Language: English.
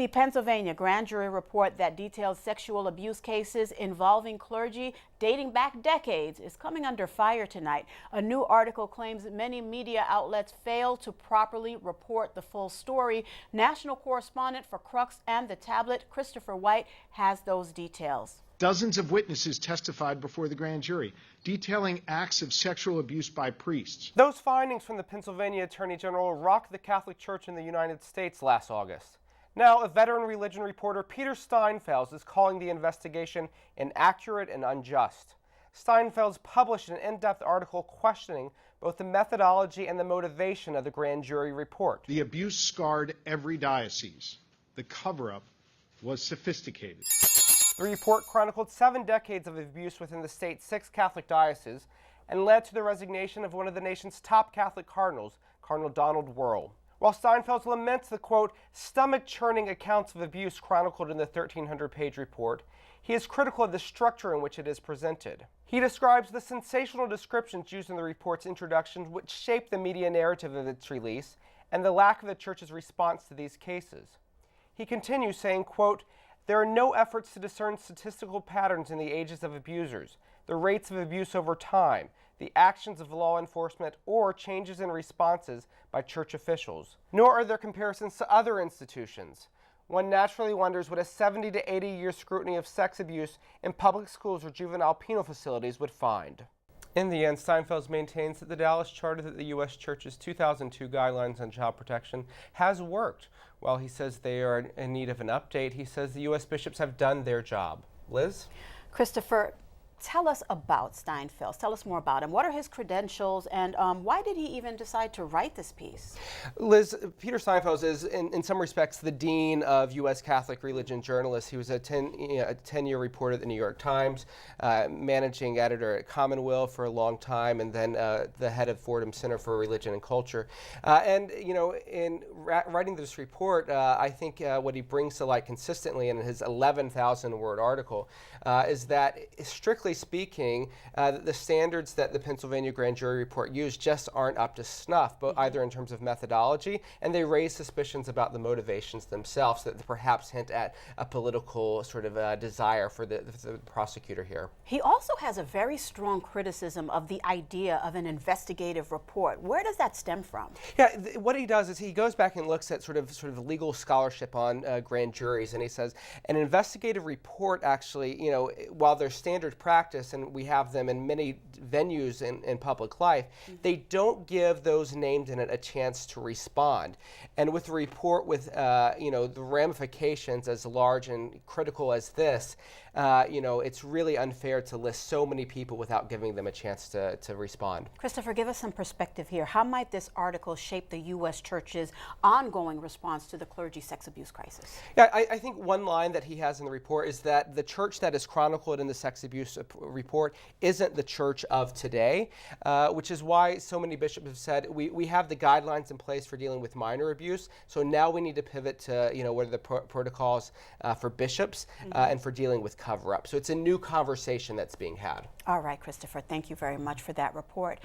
The Pennsylvania grand jury report that details sexual abuse cases involving clergy dating back decades is coming under fire tonight. A new article claims many media outlets fail to properly report the full story. National correspondent for Crux and the Tablet, Christopher White, has those details. Dozens of witnesses testified before the grand jury, detailing acts of sexual abuse by priests. Those findings from the Pennsylvania Attorney General rocked the Catholic Church in the United States last August. Now, a veteran religion reporter, Peter Steinfels, is calling the investigation inaccurate and unjust. Steinfels published an in-depth article questioning both the methodology and the motivation of the grand jury report. The abuse scarred every diocese. The cover-up was sophisticated. The report chronicled 7 decades of abuse within the state's 6 Catholic dioceses and led to the resignation of one of the nation's top Catholic cardinals, Cardinal Donald Wuerl. While Steinfels laments the, quote, stomach-churning accounts of abuse chronicled in the 1,300-page report, he is critical of the structure in which it is presented. He describes the sensational descriptions used in the report's introduction, which shaped the media narrative of its release, and the lack of the Church's response to these cases. He continues saying, quote, there are no efforts to discern statistical patterns in the ages of abusers, the rates of abuse over time, the actions of law enforcement, or changes in responses by church officials. Nor are there comparisons to other institutions. One naturally wonders what a 70 to 80-year scrutiny of sex abuse in public schools or juvenile penal facilities would find. In the end, Steinfels maintains that the Dallas Charter that the U.S. Church's 2002 guidelines on child protection has worked. While he says they are in need of an update, he says the U.S. bishops have done their job. Liz? Christopher, tell us about Steinfels. Tell us more about him. What are his credentials, and why did he even decide to write this piece? Liz, Peter Steinfels is, in some respects, the dean of U.S. Catholic religion journalists. He was a 10-year reporter at the New York Times, managing editor at Commonweal for a long time, and then the head of Fordham Center for Religion and Culture. In writing this report, I think what he brings to light consistently in his 11,000-word article is that, strictly speaking, the standards that the Pennsylvania grand jury report used just aren't up to snuff, but either in terms of methodology, and they raise suspicions about the motivations themselves that perhaps hint at a political sort of desire for the prosecutor here. He also has a very strong criticism of the idea of an investigative report. Where does that stem from? Yeah, what he does is he goes back and looks at sort of legal scholarship on grand juries, and he says an investigative report actually, while there's standard practice, and we have them in many venues in public life, they don't give those named in it a chance to respond. And with a report with the ramifications as large and critical as this, it's really unfair to list so many people without giving them a chance to respond. Christopher, give us some perspective here. How might this article shape the U.S. Church's ongoing response to the clergy sex abuse crisis? Yeah, I think one line that he has in the report is that the church that is chronicled in the sex abuse report isn't the church of today, which is why so many bishops have said we have the guidelines in place for dealing with minor abuse, so now we need to pivot to what are the protocols for bishops and for dealing with cover-up. So it's a new conversation that's being had. All right, Christopher, thank you very much for that report.